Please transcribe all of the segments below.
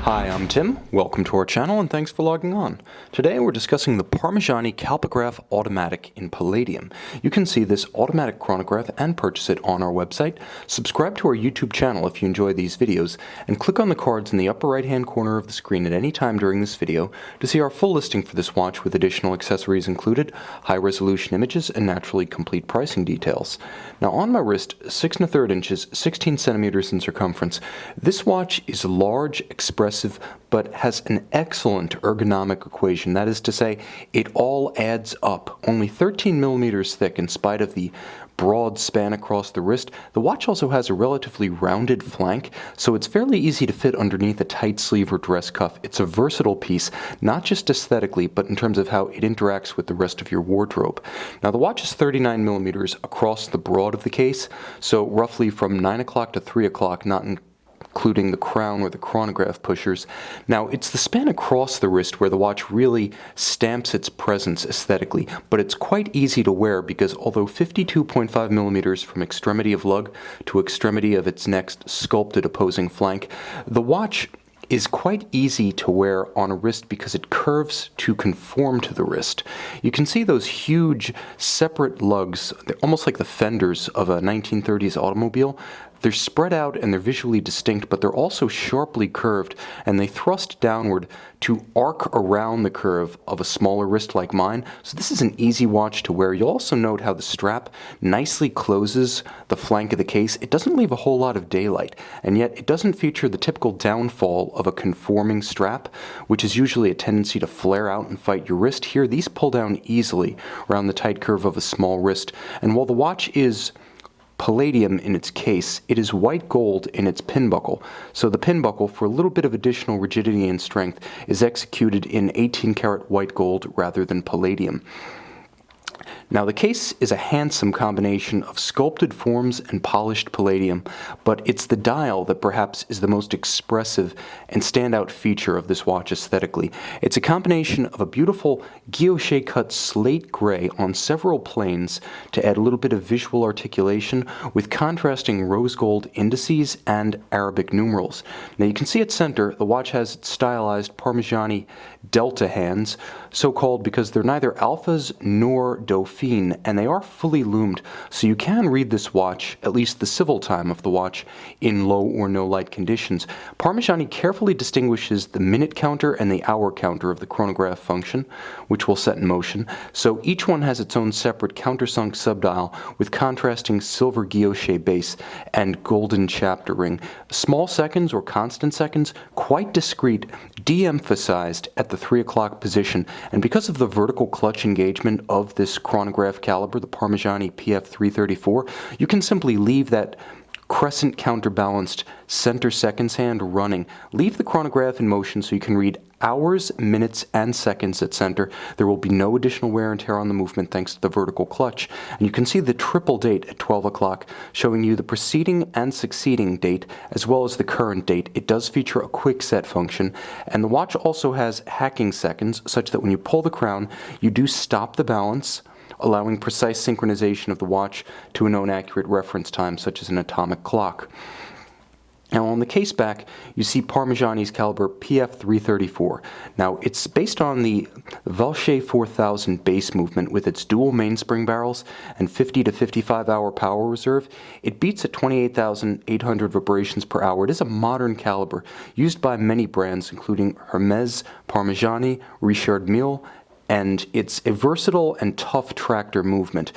Hi, I'm Tim. Welcome to our channel and thanks for logging on. Today we're discussing the Parmigiani Kalpagraphe Automatic in Palladium. You can see this automatic chronograph and purchase it on our website. Subscribe to our YouTube channel if you enjoy these videos, and click on the cards in the upper right hand corner of the screen at any time during this video to see our full listing for this watch with additional accessories included, high resolution images, and naturally complete pricing details. Now on my wrist, 6 1/3 inches, 16 centimeters in circumference, this watch is large, expressive, but has an excellent ergonomic equation. That is to say, it all adds up. Only 13 millimeters thick in spite of the broad span across the wrist. The watch also has a relatively rounded flank, so it's fairly easy to fit underneath a tight sleeve or dress cuff. It's a versatile piece, not just aesthetically, but in terms of how it interacts with the rest of your wardrobe. Now the watch is 39 millimeters across the broad of the case, so roughly from 9 o'clock to 3 o'clock, not including the crown or the chronograph pushers. Now, it's the span across the wrist where the watch really stamps its presence aesthetically, but it's quite easy to wear because although 52.5 millimeters from extremity of lug to extremity of its next sculpted opposing flank, the watch is quite easy to wear on a wrist because it curves to conform to the wrist. You can see those huge separate lugs, they're almost like the fenders of a 1930s automobile. They're spread out and they're visually distinct, but they're also sharply curved, and they thrust downward to arc around the curve of a smaller wrist like mine. So this is an easy watch to wear. You'll also note how the strap nicely closes the flank of the case. It doesn't leave a whole lot of daylight, and yet it doesn't feature the typical downfall of a conforming strap, which is usually a tendency to flare out and fight your wrist. Here, these pull down easily around the tight curve of a small wrist, and while the watch is Palladium in its case, it is white gold in its pin buckle. So the pin buckle, for a little bit of additional rigidity and strength, is executed in 18 karat white gold rather than palladium. Now the case is a handsome combination of sculpted forms and polished palladium, but it's the dial that perhaps is the most expressive and standout feature of this watch aesthetically. It's a combination of a beautiful guilloche cut slate gray on several planes to add a little bit of visual articulation with contrasting rose gold indices and Arabic numerals. Now you can see at center, the watch has its stylized Parmigiani delta hands, so called because they're neither alphas nor Dauphine, and they are fully loomed, so you can read this watch, at least the civil time of the watch, in low or no light conditions. Parmigiani carefully distinguishes the minute counter and the hour counter of the chronograph function, which we'll set in motion, so each one has its own separate countersunk subdial with contrasting silver guilloche base and golden chapter ring. Small seconds or constant seconds, quite discreet, de-emphasized at the 3 o'clock position, and because of the vertical clutch engagement of this chronograph caliber, the Parmigiani PF334, you can simply leave that crescent counterbalanced center seconds hand running. Leave the chronograph in motion so you can read hours, minutes, and seconds at center. There will be no additional wear and tear on the movement thanks to the vertical clutch. And you can see the triple date at 12 o'clock showing you the preceding and succeeding date as well as the current date. It does feature a quick set function, and the watch also has hacking seconds such that when you pull the crown, you do stop the balance, allowing precise synchronization of the watch to a known accurate reference time, such as an atomic clock. Now on the case back, you see Parmigiani's caliber PF334. Now it's based on the Valche 4000 base movement with its dual mainspring barrels and 50 to 55 hour power reserve. It beats at 28,800 vibrations per hour. It is a modern caliber used by many brands including Hermes, Parmigiani, Richard Mille, and it's a versatile and tough tractor movement.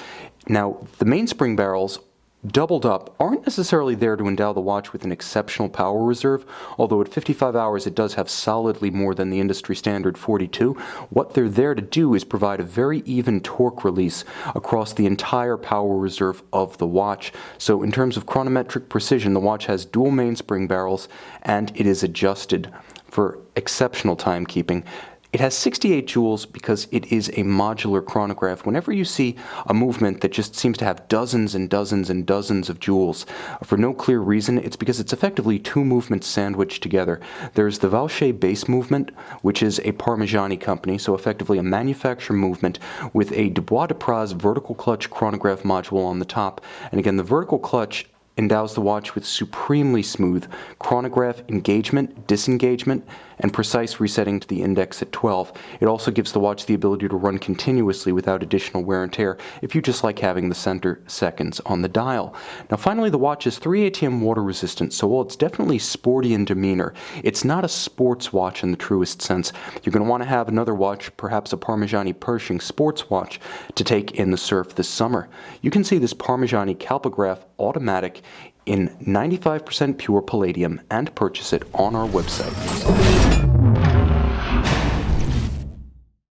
Now, the mainspring barrels doubled up aren't necessarily there to endow the watch with an exceptional power reserve, although at 55 hours it does have solidly more than the industry standard 42. What they're there to do is provide a very even torque release across the entire power reserve of the watch. So in terms of chronometric precision, the watch has dual mainspring barrels and it is adjusted for exceptional timekeeping. It has 68 joules because it is a modular chronograph. Whenever you see a movement that just seems to have dozens and dozens and dozens of joules for no clear reason, it's because it's effectively two movements sandwiched together. There's the Valche base movement, which is a Parmigiani company, so effectively a manufacturer movement with a Dubois de Praz vertical clutch chronograph module on the top. And again, the vertical clutch endows the watch with supremely smooth chronograph engagement, disengagement, and precise resetting to the index at 12. It also gives the watch the ability to run continuously without additional wear and tear if you just like having the center seconds on the dial. Now finally, the watch is 3 ATM water resistant, so while it's definitely sporty in demeanor, it's not a sports watch in the truest sense. You're going to want to have another watch, perhaps a Parmigiani Pershing sports watch, to take in the surf this summer. You can see this Parmigiani Kalpagraphe automatic in 95% pure palladium and purchase it on our website.